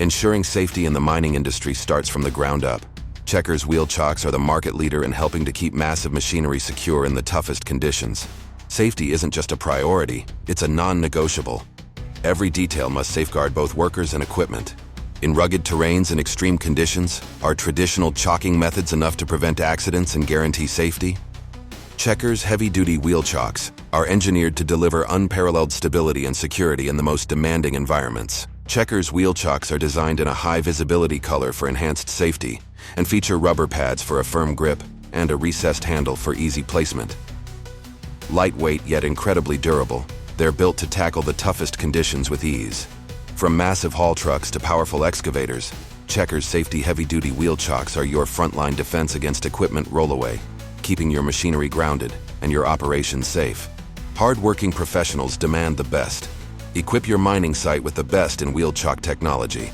Ensuring safety in the mining industry starts from the ground up. Checkers wheel chocks are the market leader in helping to keep massive machinery secure in the toughest conditions. Safety isn't just a priority, it's a non-negotiable. Every detail must safeguard both workers and equipment. In rugged terrains and extreme conditions, are traditional chocking methods enough to prevent accidents and guarantee safety? Checkers heavy-duty wheel chocks are engineered to deliver unparalleled stability and security in the most demanding environments. Checkers wheel chocks are designed in a high-visibility color for enhanced safety and feature rubber pads for a firm grip and a recessed handle for easy placement. Lightweight yet incredibly durable, they're built to tackle the toughest conditions with ease. From massive haul trucks to powerful excavators, Checkers safety heavy-duty wheel chocks are your frontline defense against equipment rollaway, keeping your machinery grounded and your operations safe. Hard-working professionals demand the best. Equip your mining site with the best in wheel chock technology.